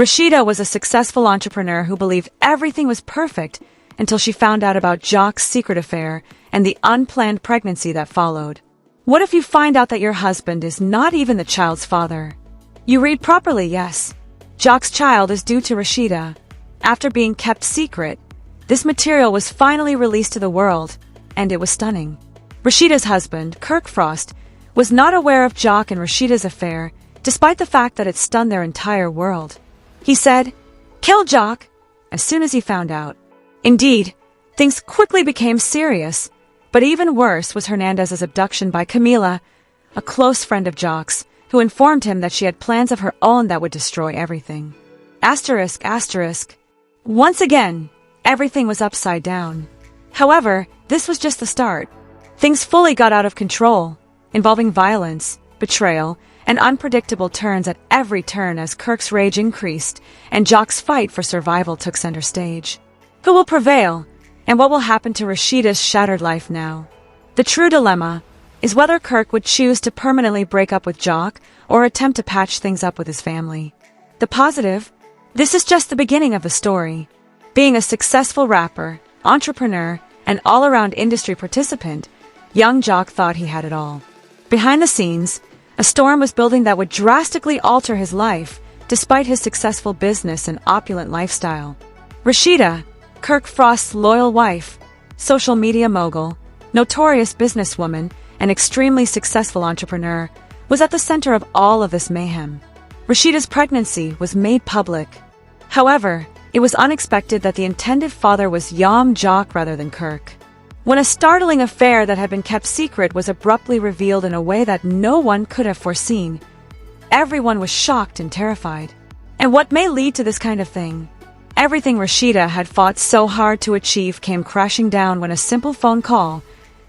Rasheeda was a successful entrepreneur who believed everything was perfect until she found out about Joc's secret affair and the unplanned pregnancy that followed. What if you find out that your husband is not even the child's father? You read properly, yes. Joc's child is due to Rasheeda. After being kept secret, this material was finally released to the world, and it was stunning. Rasheeda's husband, Kirk Frost, was not aware of Joc and Rasheeda's affair, despite the fact that it stunned their entire world. He said, "Kill Joc," as soon as he found out. Indeed, things quickly became serious, but even worse was Hernandez's abduction by Camila, a close friend of Joc's, who informed him that she had plans of her own that would destroy everything. Asterisk, asterisk. Once again, everything was upside down. However, this was just the start. Things fully got out of control, involving violence, betrayal, and unpredictable turns at every turn as Kirk's rage increased and Joc's fight for survival took center stage. Who will prevail, and what will happen to Rasheeda's shattered life now? The true dilemma is whether Kirk would choose to permanently break up with Joc or attempt to patch things up with his family. The positive? This is just the beginning of the story. Being a successful rapper, entrepreneur, and all-around industry participant, Yung Joc thought he had it all. Behind the scenes, a storm was building that would drastically alter his life, despite his successful business and opulent lifestyle. Rasheeda, Kirk Frost's loyal wife, social media mogul, notorious businesswoman, and extremely successful entrepreneur, was at the center of all of this mayhem. Rasheeda's pregnancy was made public. However, it was unexpected that the intended father was Yung Joc rather than Kirk. When a startling affair that had been kept secret was abruptly revealed in a way that no one could have foreseen, everyone was shocked and terrified. And what may lead to this kind of thing? Everything Rasheeda had fought so hard to achieve came crashing down when a simple phone call,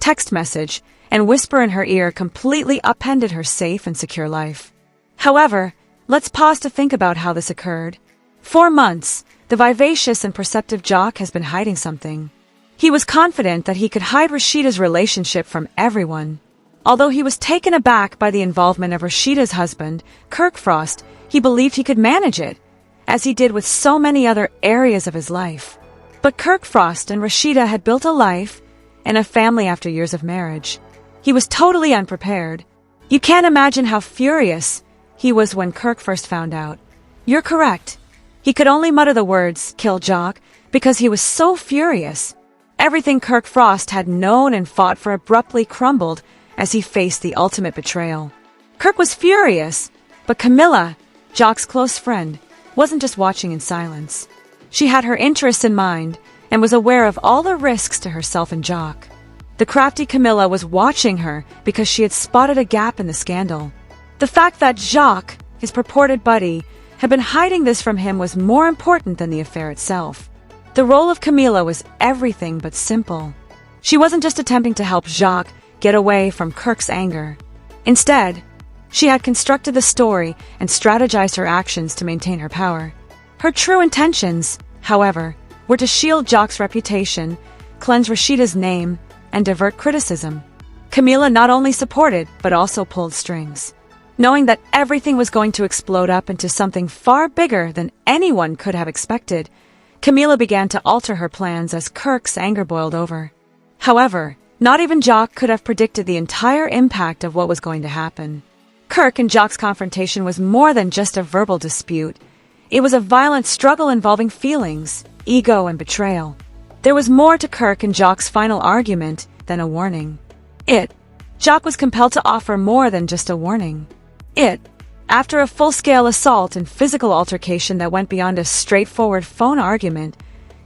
text message, and whisper in her ear completely upended her safe and secure life. However, let's pause to think about how this occurred. For months, the vivacious and perceptive Joc has been hiding something. He was confident that he could hide Rasheeda's relationship from everyone. Although he was taken aback by the involvement of Rasheeda's husband, Kirk Frost, he believed he could manage it, as he did with so many other areas of his life. But Kirk Frost and Rasheeda had built a life and a family after years of marriage. He was totally unprepared. You can't imagine how furious he was when Kirk first found out. You're correct. He could only mutter the words, "Kill Joc," because he was so furious. Everything Kirk Frost had known and fought for abruptly crumbled as he faced the ultimate betrayal. Kirk was furious, but Camila, Joc's close friend, wasn't just watching in silence. She had her interests in mind and was aware of all the risks to herself and Joc. The crafty Camila was watching her because she had spotted a gap in the scandal. The fact that Joc, his purported buddy, had been hiding this from him was more important than the affair itself. The role of Camila was everything but simple. She wasn't just attempting to help Joc get away from Kirk's anger. Instead, she had constructed the story and strategized her actions to maintain her power. Her true intentions, however, were to shield Joc's reputation, cleanse Rasheeda's name, and divert criticism. Camila not only supported, but also pulled strings. Knowing that everything was going to explode up into something far bigger than anyone could have expected, Camila began to alter her plans as Kirk's anger boiled over. However, not even Joc could have predicted the entire impact of what was going to happen. Kirk and Joc's confrontation was more than just a verbal dispute. It was a violent struggle involving feelings, ego, and betrayal. There was more to Kirk and Joc's final argument than a warning. Joc was compelled to offer more than just a warning. After a full-scale assault and physical altercation that went beyond a straightforward phone argument,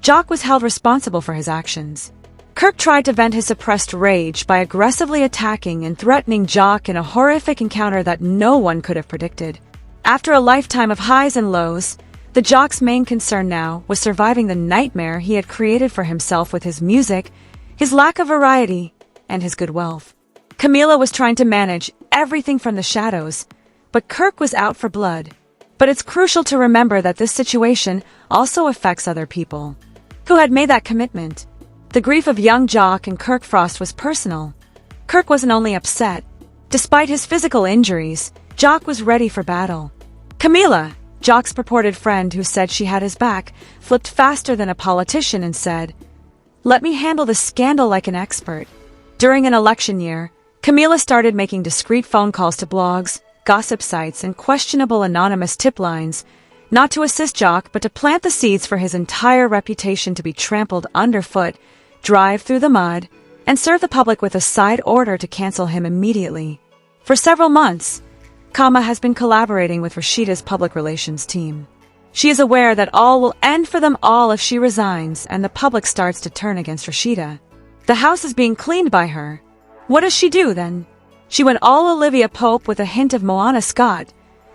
Joc was held responsible for his actions. Kirk tried to vent his suppressed rage by aggressively attacking and threatening Joc in a horrific encounter that no one could have predicted. After a lifetime of highs and lows, the Joc's main concern now was surviving the nightmare he had created for himself with his music, his lack of variety, and his good wealth. Camila was trying to manage everything from the shadows, but Kirk was out for blood. But it's crucial to remember that this situation also affects other people who had made that commitment. The grief of Yung Joc and Kirk Frost was personal. Kirk wasn't only upset. Despite his physical injuries, Joc was ready for battle. Camila, Joc's purported friend, who said she had his back, flipped faster than a politician and said, "Let me handle the scandal like an expert." During an election year, Camila started making discreet phone calls to blogs, gossip sites, and questionable anonymous tip lines, not to assist Joc, but to plant the seeds for his entire reputation to be trampled underfoot, drive through the mud, and serve the public with a side order to cancel him immediately. For several months, Kama has been collaborating with Rasheeda's public relations team. She is aware that all will end for them all if she resigns and the public starts to turn against Rasheeda. The house is being cleaned by her. What does she do, then? She went all Olivia Pope with a hint of Moana Scott,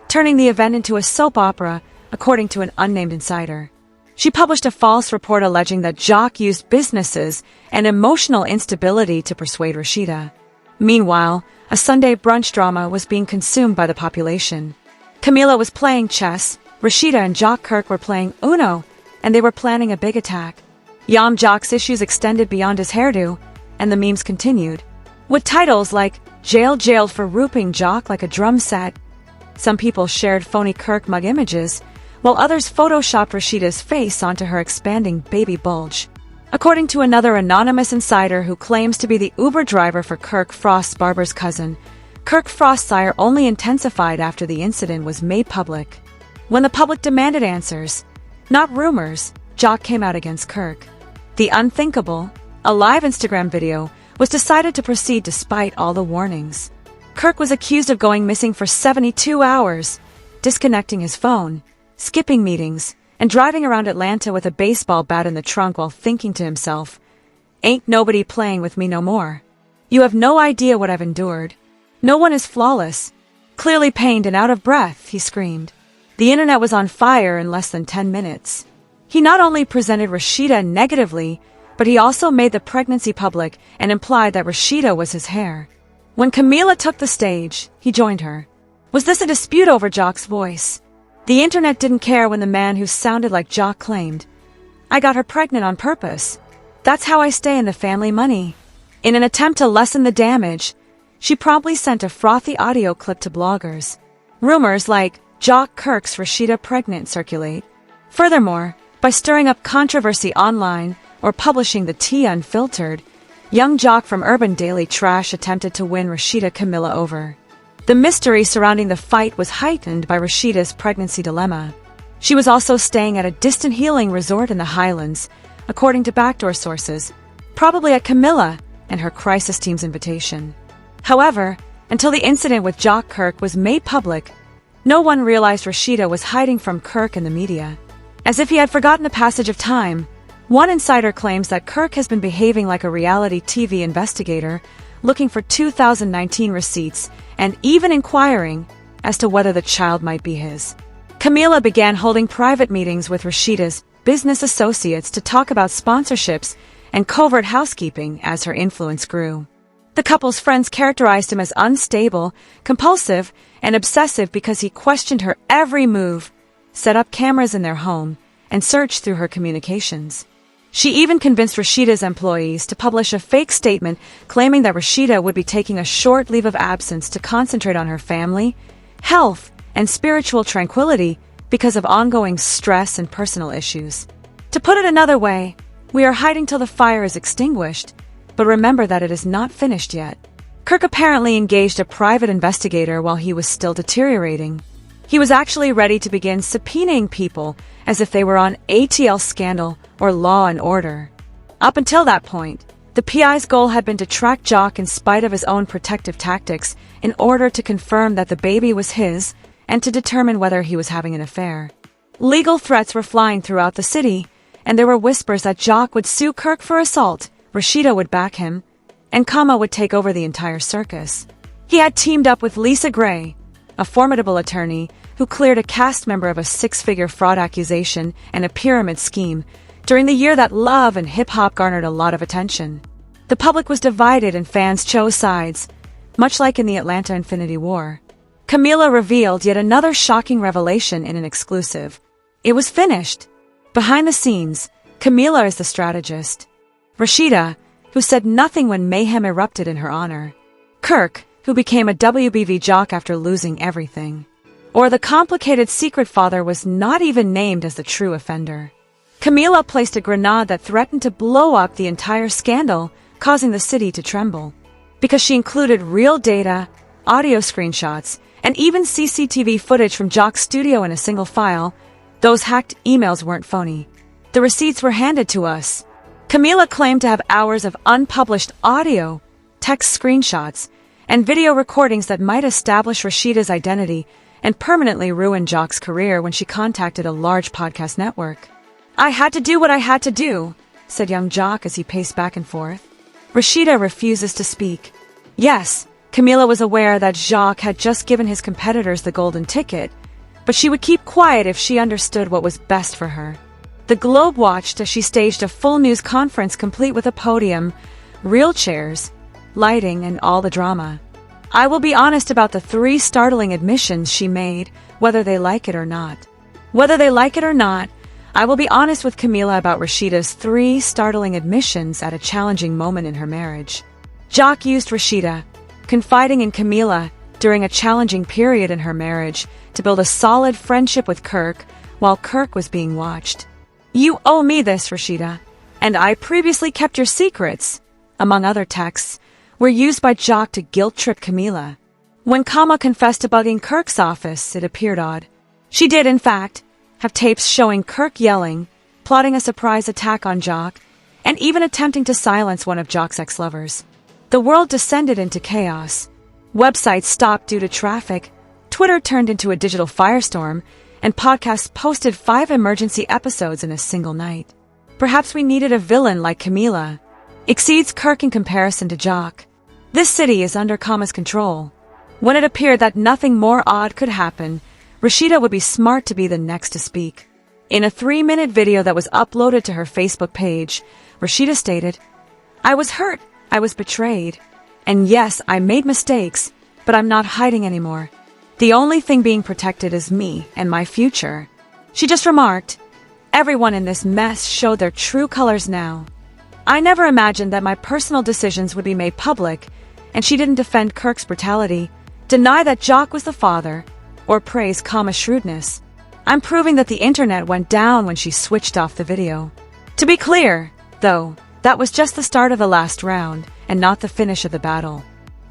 turning the event into a soap opera, according to an unnamed insider. She published a false report alleging that Joc used businesses and emotional instability to persuade Rasheeda. Meanwhile, a Sunday brunch drama was being consumed by the population. Camila was playing chess, Rasheeda and Kirk were playing Uno, and they were planning a big attack. Yung Joc's issues extended beyond his hairdo, and the memes continued, with titles like jailed for rooping Joc like a drum set. Some people shared phony Kirk mug images, while others photoshopped Rasheeda's face onto her expanding baby bulge. According to another anonymous insider who claims to be the Uber driver for Kirk Frost's barber's cousin, Kirk Frost's ire only intensified after the incident was made public. When the public demanded answers, not rumors, Joc came out against Kirk. The unthinkable, a live Instagram video, was decided to proceed despite all the warnings. Kirk was accused of going missing for 72 hours, disconnecting his phone, skipping meetings, and driving around Atlanta with a baseball bat in the trunk while thinking to himself, "Ain't nobody playing with me no more. You have no idea what I've endured. No one is flawless." Clearly pained and out of breath, he screamed. The internet was on fire in less than 10 minutes. He not only presented Rasheeda negatively, but he also made the pregnancy public and implied that Rasheeda was his heir. When Camila took the stage, he joined her. Was this a dispute over Joc's voice? The internet didn't care when the man who sounded like Joc claimed, "I got her pregnant on purpose. That's how I stay in the family money." In an attempt to lessen the damage, she promptly sent a frothy audio clip to bloggers. Rumors like Joc Kirk's Rasheeda pregnant circulate. Furthermore, by stirring up controversy online or publishing the tea unfiltered, Yung Joc from Urban Daily Trash attempted to win Rasheeda Camila over. The mystery surrounding the fight was heightened by Rasheeda's pregnancy dilemma. She was also staying at a distant healing resort in the Highlands, according to backdoor sources, probably at Camila and her crisis team's invitation. However, until the incident with Joc Kirk was made public, no one realized Rasheeda was hiding from Kirk and the media. As if he had forgotten the passage of time, one insider claims that Kirk has been behaving like a reality TV investigator, looking for 2019 receipts and even inquiring as to whether the child might be his. Camila began holding private meetings with Rasheeda's business associates to talk about sponsorships and covert housekeeping as her influence grew. The couple's friends characterized him as unstable, compulsive, and obsessive because he questioned her every move, set up cameras in their home, and searched through her communications. She even convinced Rasheeda's employees to publish a fake statement claiming that Rasheeda would be taking a short leave of absence to concentrate on her family, health, and spiritual tranquility because of ongoing stress and personal issues. To put it another way, we are hiding till the fire is extinguished, but remember that it is not finished yet. Kirk apparently engaged a private investigator while he was still deteriorating. He was actually ready to begin subpoenaing people as if they were on ATL Scandal or Law and Order. Up until that point, the PI's goal had been to track Joc in spite of his own protective tactics in order to confirm that the baby was his and to determine whether he was having an affair. Legal threats were flying throughout the city, and there were whispers that Joc would sue Kirk for assault, Rasheeda would back him, and Kama would take over the entire circus. He had teamed up with Lisa Gray, a formidable attorney who cleared a cast member of a six-figure fraud accusation and a pyramid scheme during the year that love and hip-hop garnered a lot of attention. The public was divided and fans chose sides, much like in the Atlanta Infinity War. Camila revealed yet another shocking revelation in an exclusive. It was finished. Behind the scenes, Camila is the strategist. Rasheeda, who said nothing when mayhem erupted in her honor. Kirk, who became a WBV jock after losing everything. Or the complicated secret father was not even named as the true offender. Camila placed a grenade that threatened to blow up the entire scandal, causing the city to tremble. Because she included real data, audio screenshots, and even CCTV footage from Joc's studio in a single file, those hacked emails weren't phony. The receipts were handed to us. Camila claimed to have hours of unpublished audio, text screenshots, and video recordings that might establish Rasheeda's identity and permanently ruin Joc's career when she contacted a large podcast network. "I had to do what I had to do," said Yung Joc as he paced back and forth. Rasheeda refuses to speak. Yes, Camila was aware that Joc had just given his competitors the golden ticket, but she would keep quiet if she understood what was best for her. The Globe watched as she staged a full news conference complete with a podium, real chairs, lighting, and all the drama. I will be honest about the 3 startling admissions she made, whether they like it or not. Whether they like it or not, I will be honest with Camila about Rasheeda's 3 startling admissions at a challenging moment in her marriage. Joc used Rasheeda, confiding in Camila during a challenging period in her marriage, to build a solid friendship with Kirk while Kirk was being watched. "You owe me this, Rasheeda, and I previously kept your secrets," among other texts, were used by Joc to guilt-trip Camila. When Kama confessed to bugging Kirk's office, it appeared odd. She did, in fact, have tapes showing Kirk yelling, plotting a surprise attack on Joc, and even attempting to silence one of Joc's ex-lovers. The world descended into chaos. Websites stopped due to traffic, Twitter turned into a digital firestorm, and podcasts posted 5 emergency episodes in a single night. Perhaps we needed a villain like Camila. Exceeds Kirk in comparison to Joc. This city is under Kama's control. When it appeared that nothing more odd could happen, Rasheeda would be smart to be the next to speak. In a 3-minute video that was uploaded to her Facebook page, Rasheeda stated, "I was hurt, I was betrayed, and yes, I made mistakes, but I'm not hiding anymore. The only thing being protected is me and my future." She just remarked, "Everyone in this mess showed their true colors now. I never imagined that my personal decisions would be made public," and she didn't defend Kirk's brutality, deny that Joc was the father, or praise Kama's shrewdness. I'm proving that the internet went down when she switched off the video. To be clear, though, that was just the start of the last round, and not the finish of the battle.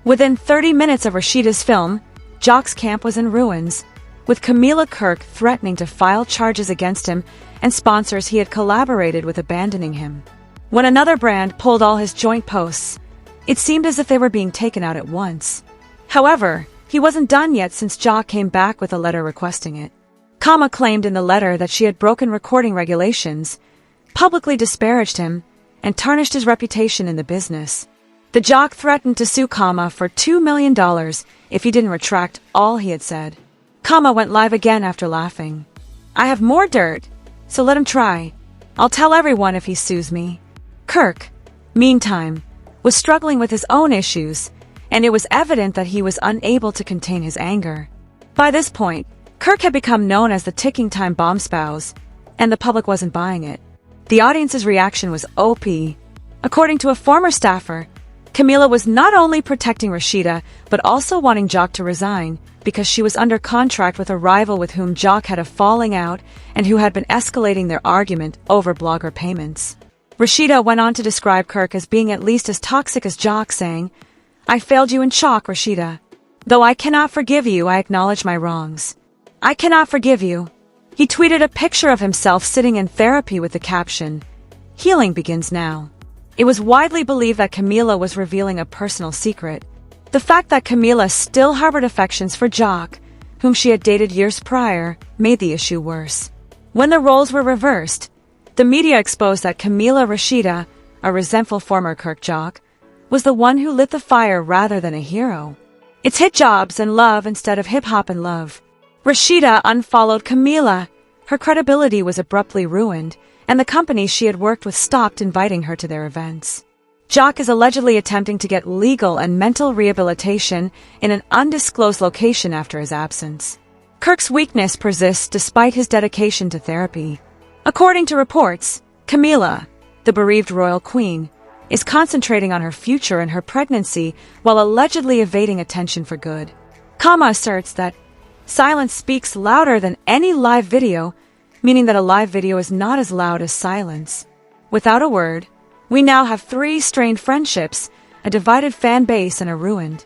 Within 30 minutes of Rasheeda's film, Joc's camp was in ruins, with Camila Kirk threatening to file charges against him and sponsors he had collaborated with abandoning him. When another brand pulled all his joint posts, it seemed as if they were being taken out at once. However, he wasn't done yet since Joc came back with a letter requesting it. Kama claimed in the letter that she had broken recording regulations, publicly disparaged him, and tarnished his reputation in the business. The Joc threatened to sue Kama for $2 million if he didn't retract all he had said. Kama went live again after laughing. "I have more dirt, so let him try. I'll tell everyone if he sues me." Kirk, meantime, was struggling with his own issues, and it was evident that he was unable to contain his anger. By this point, Kirk had become known as the ticking time bomb spouse, and the public wasn't buying it. The audience's reaction was OP. According to a former staffer, Camila was not only protecting Rasheeda, but also wanting Joc to resign because she was under contract with a rival with whom Joc had a falling out and who had been escalating their argument over blogger payments. Rasheeda went on to describe Kirk as being at least as toxic as Joc, saying, "I failed you in chalk, Rasheeda. Though I cannot forgive you, I acknowledge my wrongs. I cannot forgive you." He tweeted a picture of himself sitting in therapy with the caption, "Healing begins now." It was widely believed that Camila was revealing a personal secret. The fact that Camila still harbored affections for Joc, whom she had dated years prior, made the issue worse. When the roles were reversed, the media exposed that Camila Rasheeda, a resentful former Kirk Joc, was the one who lit the fire rather than a hero. It's hit jobs and love instead of hip-hop and love. Rasheeda unfollowed Camila. Her credibility was abruptly ruined, and the companies she had worked with stopped inviting her to their events. Joc is allegedly attempting to get legal and mental rehabilitation in an undisclosed location after his absence. Kirk's weakness persists despite his dedication to therapy. According to reports, Camila, the bereaved royal queen, is concentrating on her future and her pregnancy while allegedly evading attention for good. Kama asserts that Silence speaks louder than any live video, meaning that a live video is not as loud as silence. Without a word, we now have 3 strained friendships, a divided fan base, and a ruined